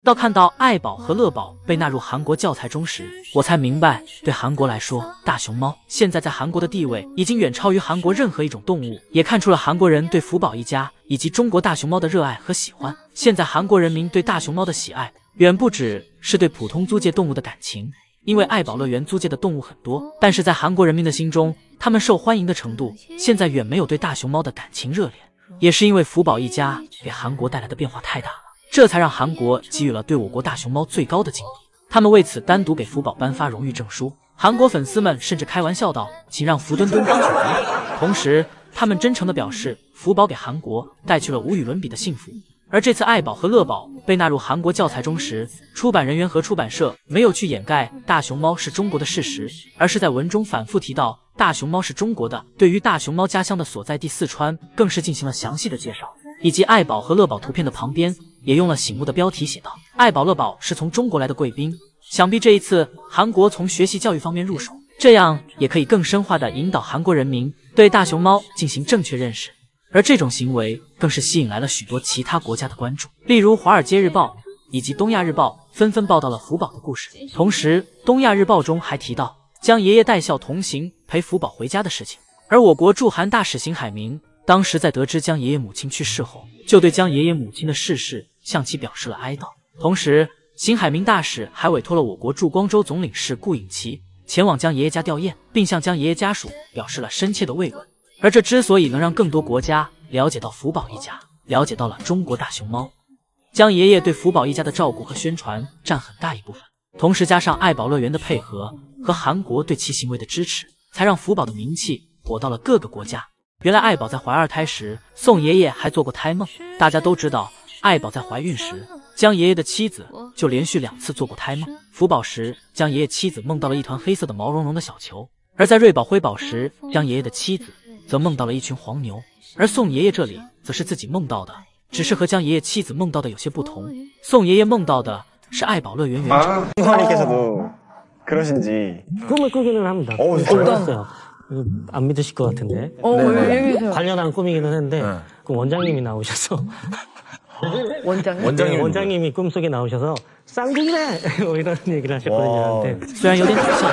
到看到爱宝和乐宝被纳入韩国教材中时，我才明白，对韩国来说，大熊猫现在在韩国的地位已经远超于韩国任何一种动物，也看出了韩国人对福宝一家以及中国大熊猫的热爱和喜欢。现在韩国人民对大熊猫的喜爱，远不只是对普通租借动物的感情，因为爱宝乐园租借的动物很多，但是在韩国人民的心中，他们受欢迎的程度现在远没有对大熊猫的感情热烈，也是因为福宝一家给韩国带来的变化太大了。这才让韩国给予了对我国大熊猫最高的敬意，他们为此单独给福宝颁发荣誉证书。韩国粉丝们甚至开玩笑道：“请让福墩墩当选总统。”同时，他们真诚地表示，福宝给韩国带去了无与伦比的幸福。而这次爱宝和乐宝被纳入韩国教材中时，出版人员和出版社没有去掩盖大熊猫是中国的事实，而是在文中反复提到大熊猫是中国的。对于大熊猫家乡的所在地四川，更是进行了详细的介绍，以及爱宝和乐宝图片的旁边也用了醒目的标题写道：“爱宝乐宝是从中国来的贵宾。”想必这一次韩国从学习教育方面入手，这样也可以更深化地引导韩国人民对大熊猫进行正确认识。而这种行为更是吸引来了许多其他国家的关注，例如《华尔街日报》以及《东亚日报》纷纷报道了福宝的故事。同时，《东亚日报》中还提到将爷爷带孝同行陪福宝回家的事情。而我国驻韩大使邢海明当时在得知江爷爷母亲去世后，就对江爷爷母亲的逝世向其表示了哀悼。同时，邢海明大使还委托了我国驻光州总领事顾颖琪前往江爷爷家吊唁，并向江爷爷家属表示了深切的慰问。而这之所以能让更多国家了解到福宝一家，了解到了中国大熊猫，江爷爷对福宝一家的照顾和宣传占很大一部分，同时加上爱宝乐园的配合和韩国对其行为的支持，才让福宝的名气火到了各个国家。原来爱宝在怀二胎时，宋爷爷还做过胎梦。大家都知道，爱宝在怀孕时，江爷爷的妻子就连续2次做过胎梦。福宝时，江爷爷妻子梦到了一团黑色的毛茸茸的小球；而在瑞宝辉宝时，江爷爷的妻子则梦到了一群黄牛。而宋爷爷这里则是自己梦到的，只是和江爷爷妻子梦到的有些不同。宋爷爷梦到的是爱宝乐园园长。안 믿으실 것 같은데. 얘기해주세요. 관련한 꿈이기는 한데 그 원장님이 나오셔서 원장님이 꿈속에 나오셔서 쌍둥이네 뭐 이런 얘기를 하셨거든요. 虽然有点搞笑，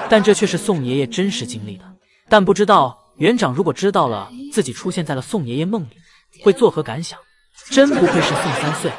但这却是宋爷爷真实经历的。但不知道园长如果知道了自己出现在了宋爷爷梦里，会作何感想？真不愧是宋3岁。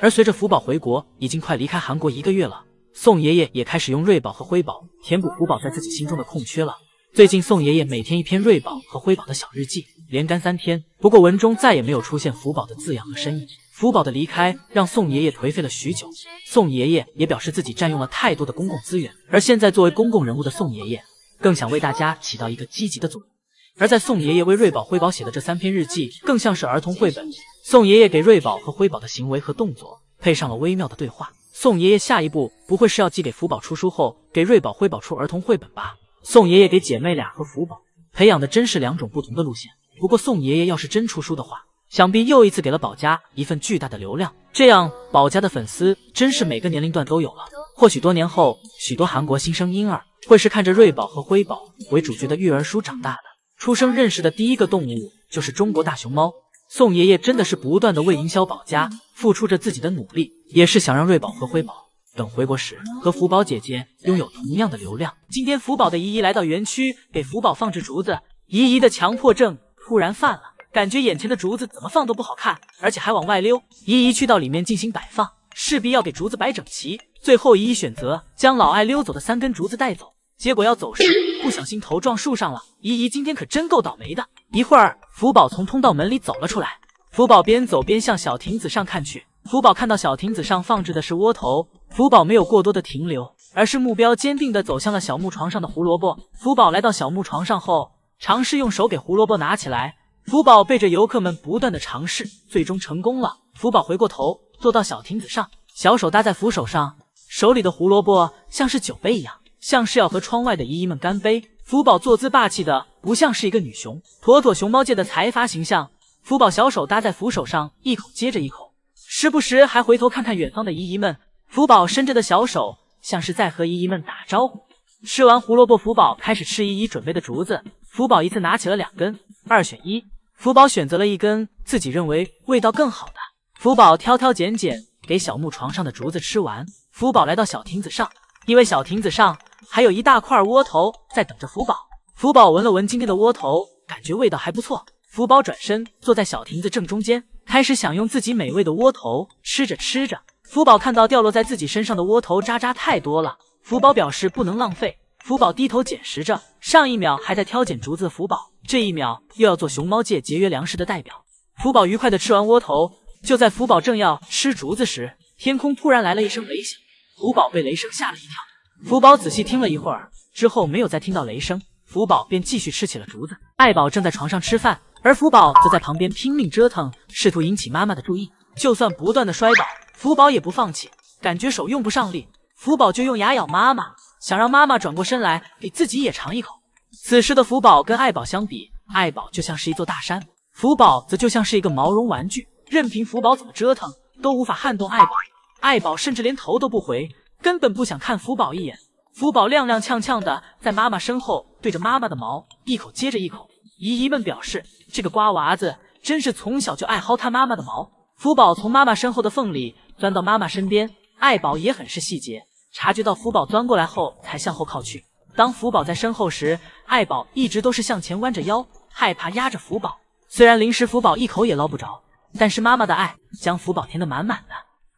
而随着福宝回国，已经快离开韩国1个月了，宋爷爷也开始用瑞宝和辉宝填补福宝在自己心中的空缺了。最近宋爷爷每天1篇瑞宝和辉宝的小日记，连干3天。不过文中再也没有出现福宝的字样和身影。福宝的离开让宋爷爷颓废了许久，宋爷爷也表示自己占用了太多的公共资源，而现在作为公共人物的宋爷爷，更想为大家起到一个积极的作用。而在宋爷爷为瑞宝、辉宝写的这3篇日记，更像是儿童绘本。宋爷爷给瑞宝和辉宝的行为和动作配上了微妙的对话。宋爷爷下一步不会是要寄给福宝出书后，给瑞宝、辉宝出儿童绘本吧？宋爷爷给姐妹俩和福宝培养的真是2种不同的路线。不过宋爷爷要是真出书的话，想必又一次给了宝家一份巨大的流量，这样宝家的粉丝真是每个年龄段都有了。或许多年后，许多韩国新生婴儿会是看着瑞宝和辉宝为主角的育儿书长大的，出生认识的第一个动物就是中国大熊猫。宋爷爷真的是不断的为营销宝家付出着自己的努力，也是想让瑞宝和辉宝等回国时和福宝姐姐拥有同样的流量。今天福宝的姨姨来到园区给福宝放置竹子，姨姨的强迫症突然犯了，感觉眼前的竹子怎么放都不好看，而且还往外溜。姨姨去到里面进行摆放，势必要给竹子摆整齐。最后姨姨选择将老爱溜走的3根竹子带走，结果要走时不小心头撞树上了。姨姨今天可真够倒霉的。一会儿福宝从通道门里走了出来，福宝边走边向小亭子上看去。福宝看到小亭子上放置的是窝头，福宝没有过多的停留，而是目标坚定地走向了小木床上的胡萝卜。福宝来到小木床上后，尝试用手给胡萝卜拿起来。福宝背着游客们不断的尝试，最终成功了。福宝回过头坐到小亭子上，小手搭在扶手上，手里的胡萝卜像是酒杯一样，像是要和窗外的姨姨们干杯。福宝坐姿霸气的不像是一个女熊，妥妥熊猫界的财阀形象。福宝小手搭在扶手上，一口接着一口，时不时还回头看看远方的姨姨们。福宝伸着的小手像是在和姨姨们打招呼。吃完胡萝卜，福宝开始吃姨姨准备的竹子。福宝一次拿起了2根，2选1。福宝选择了1根自己认为味道更好的。福宝挑挑拣拣，给小木床上的竹子吃完。福宝来到小亭子上，因为小亭子上还有一大块窝头在等着福宝。福宝闻了闻今天的窝头，感觉味道还不错。福宝转身坐在小亭子正中间，开始享用自己美味的窝头。吃着吃着，福宝看到掉落在自己身上的窝头渣渣太多了，福宝表示不能浪费。福宝低头捡拾着，上一秒还在挑拣竹子的福宝，这一秒又要做熊猫界节约粮食的代表。福宝愉快地吃完窝头，就在福宝正要吃竹子时，天空突然来了一声雷响，福宝被雷声吓了一跳。福宝仔细听了一会儿之后，没有再听到雷声，福宝便继续吃起了竹子。爱宝正在床上吃饭，而福宝则在旁边拼命折腾，试图引起妈妈的注意。就算不断的摔倒，福宝也不放弃，感觉手用不上力，福宝就用牙咬妈妈，想让妈妈转过身来给自己也尝一口。此时的福宝跟爱宝相比，爱宝就像是一座大山，福宝则就像是一个毛绒玩具，任凭福宝怎么折腾都无法撼动爱宝。爱宝甚至连头都不回，根本不想看福宝一眼。福宝踉踉跄跄的在妈妈身后对着妈妈的毛一口接着一口。姨姨们表示，这个瓜娃子真是从小就爱薅他妈妈的毛。福宝从妈妈身后的缝里钻到妈妈身边，爱宝也很是细节，察觉到福宝钻过来后才向后靠去。当福宝在身后时，爱宝一直都是向前弯着腰，害怕压着福宝。虽然零食福宝一口也捞不着，但是妈妈的爱将福宝填得满满的。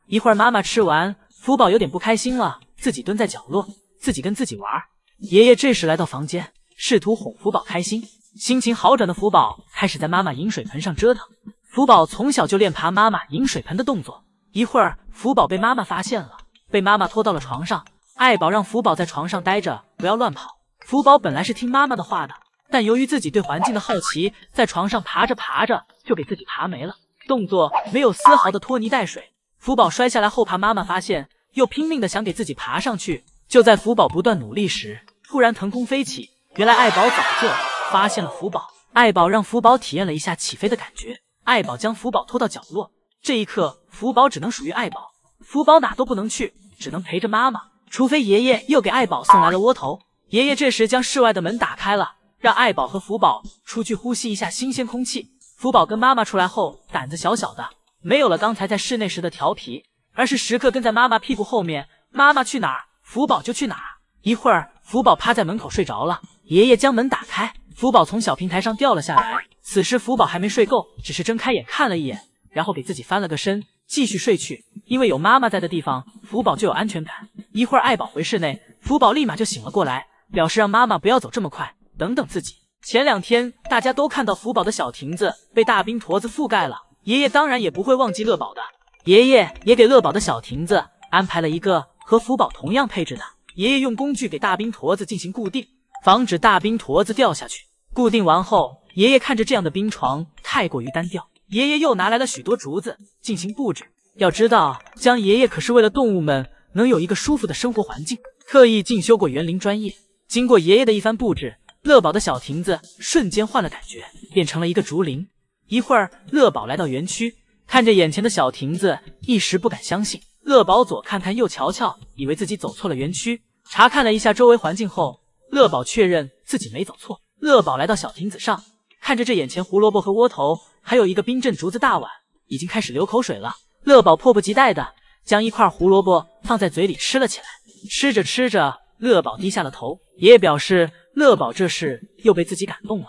一会儿妈妈吃完，福宝有点不开心了，自己蹲在角落，自己跟自己玩。爷爷这时来到房间，试图哄福宝开心。心情好转的福宝开始在妈妈饮水盆上折腾。福宝从小就练爬妈妈饮水盆的动作。一会儿福宝被妈妈发现了，被妈妈拖到了床上。爱宝让福宝在床上待着，不要乱跑。福宝本来是听妈妈的话的，但由于自己对环境的好奇，在床上爬着爬着就给自己爬没了，动作没有丝毫的拖泥带水。福宝摔下来后怕妈妈发现，又拼命的想给自己爬上去。就在福宝不断努力时，突然腾空飞起。原来爱宝早就发现了福宝，爱宝让福宝体验了一下起飞的感觉。爱宝将福宝拖到角落，这一刻福宝只能属于爱宝，福宝哪都不能去，只能陪着妈妈，除非爷爷又给爱宝送来了窝头。爷爷这时将室外的门打开了，让爱宝和福宝出去呼吸一下新鲜空气。福宝跟妈妈出来后胆子小小的，没有了刚才在室内时的调皮，而是时刻跟在妈妈屁股后面，妈妈去哪儿福宝就去哪儿。一会儿福宝趴在门口睡着了，爷爷将门打开，福宝从小平台上掉了下来。此时福宝还没睡够，只是睁开眼看了一眼，然后给自己翻了个身继续睡去。因为有妈妈在的地方，福宝就有安全感。一会儿爱宝回室内，福宝立马就醒了过来，表示让妈妈不要走这么快，等等自己。前2天大家都看到福宝的小亭子被大冰坨子覆盖了，爷爷当然也不会忘记乐宝的。爷爷也给乐宝的小亭子安排了一个和福宝同样配置的。爷爷用工具给大冰坨子进行固定，防止大冰坨子掉下去。固定完后，爷爷看着这样的冰床太过于单调，爷爷又拿来了许多竹子进行布置。要知道，江爷爷可是为了动物们能有一个舒服的生活环境，特意进修过园林专业。经过爷爷的一番布置，乐宝的小亭子瞬间换了感觉，变成了一个竹林。一会儿，乐宝来到园区，看着眼前的小亭子，一时不敢相信。乐宝左看看右瞧瞧，以为自己走错了园区。查看了一下周围环境后，乐宝确认自己没走错。乐宝来到小亭子上，看着这眼前胡萝卜和窝头，还有一个冰镇竹子大碗，已经开始流口水了。乐宝迫不及待的将一块胡萝卜放在嘴里吃了起来。吃着吃着，乐宝低下了头。爷爷表示，乐宝这事又被自己感动了，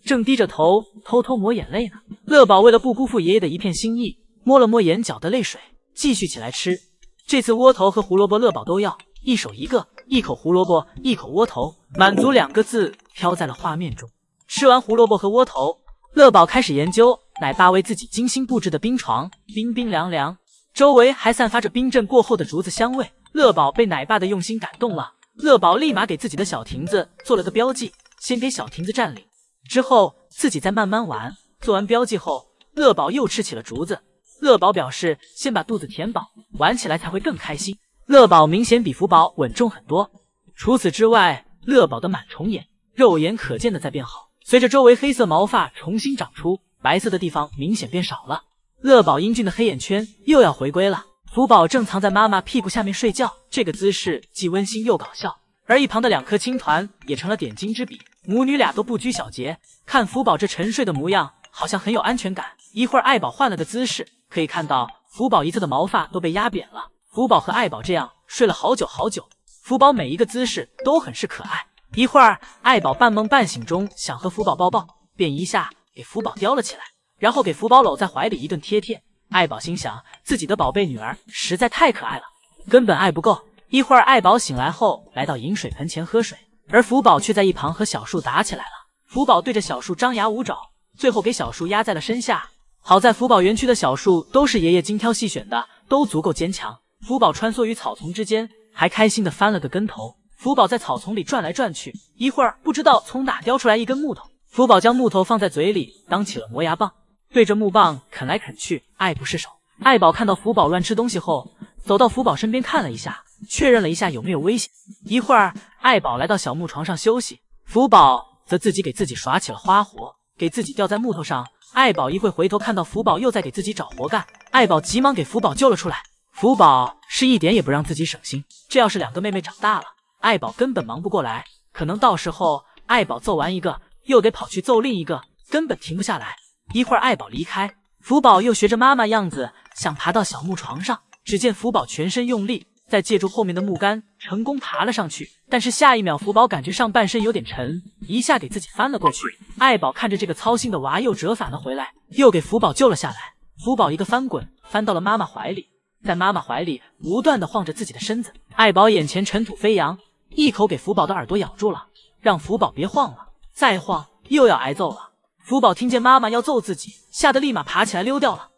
正低着头偷偷抹眼泪呢。乐宝为了不辜负爷爷的一片心意，摸了摸眼角的泪水，继续起来吃。这次窝头和胡萝卜乐宝都要，一手一个，一口胡萝卜，一口窝头，满足2个字飘在了画面中。吃完胡萝卜和窝头，乐宝开始研究奶爸为自己精心布置的冰床，冰冰凉凉，周围还散发着冰镇过后的竹子香味。乐宝被奶爸的用心感动了，乐宝立马给自己的小亭子做了个标记，先给小亭子占领，之后自己再慢慢玩。做完标记后，乐宝又吃起了竹子。乐宝表示先把肚子填饱，玩起来才会更开心。乐宝明显比福宝稳重很多。除此之外，乐宝的螨虫眼肉眼可见的在变好，随着周围黑色毛发重新长出，白色的地方明显变少了。乐宝英俊的黑眼圈又要回归了。福宝正藏在妈妈屁股下面睡觉，这个姿势既温馨又搞笑，而一旁的2颗青团也成了点睛之笔，母女俩都不拘小节。看福宝这沉睡的模样，好像很有安全感。一会儿爱宝换了个姿势，可以看到福宝一侧的毛发都被压扁了。福宝和爱宝这样睡了好久好久，福宝每一个姿势都很是可爱。一会儿，爱宝半梦半醒中想和福宝抱抱，便一下给福宝叼了起来，然后给福宝搂在怀里一顿贴贴。爱宝心想，自己的宝贝女儿实在太可爱了，根本爱不够。一会儿，爱宝醒来后来到饮水盆前喝水，而福宝却在一旁和小树打起来了。福宝对着小树张牙舞爪，最后给小树压在了身下。好在福宝园区的小树都是爷爷精挑细选的，都足够坚强。福宝穿梭于草丛之间，还开心地翻了个跟头。福宝在草丛里转来转去，一会儿不知道从哪叼出来一根木头，福宝将木头放在嘴里当起了磨牙棒，对着木棒啃来啃去，爱不释手。爱宝看到福宝乱吃东西后，走到福宝身边看了一下，确认了一下有没有危险。一会儿，爱宝来到小木床上休息，福宝则自己给自己耍起了花活，给自己吊在木头上。爱宝一会回头看到福宝又在给自己找活干，爱宝急忙给福宝救了出来。福宝是一点也不让自己省心，这要是两个妹妹长大了，爱宝根本忙不过来，可能到时候爱宝揍完一个，又得跑去揍另一个，根本停不下来。一会儿爱宝离开，福宝又学着妈妈样子想爬到小木床上，只见福宝全身用力，再借助后面的木杆成功爬了上去，但是下一秒福宝感觉上半身有点沉，一下给自己翻了过去。爱宝看着这个操心的娃又折返了回来，又给福宝救了下来。福宝一个翻滚翻到了妈妈怀里，在妈妈怀里不断的晃着自己的身子。爱宝眼前尘土飞扬，一口给福宝的耳朵咬住了，让福宝别晃了，再晃又要挨揍了。福宝听见妈妈要揍自己，吓得立马爬起来溜掉了。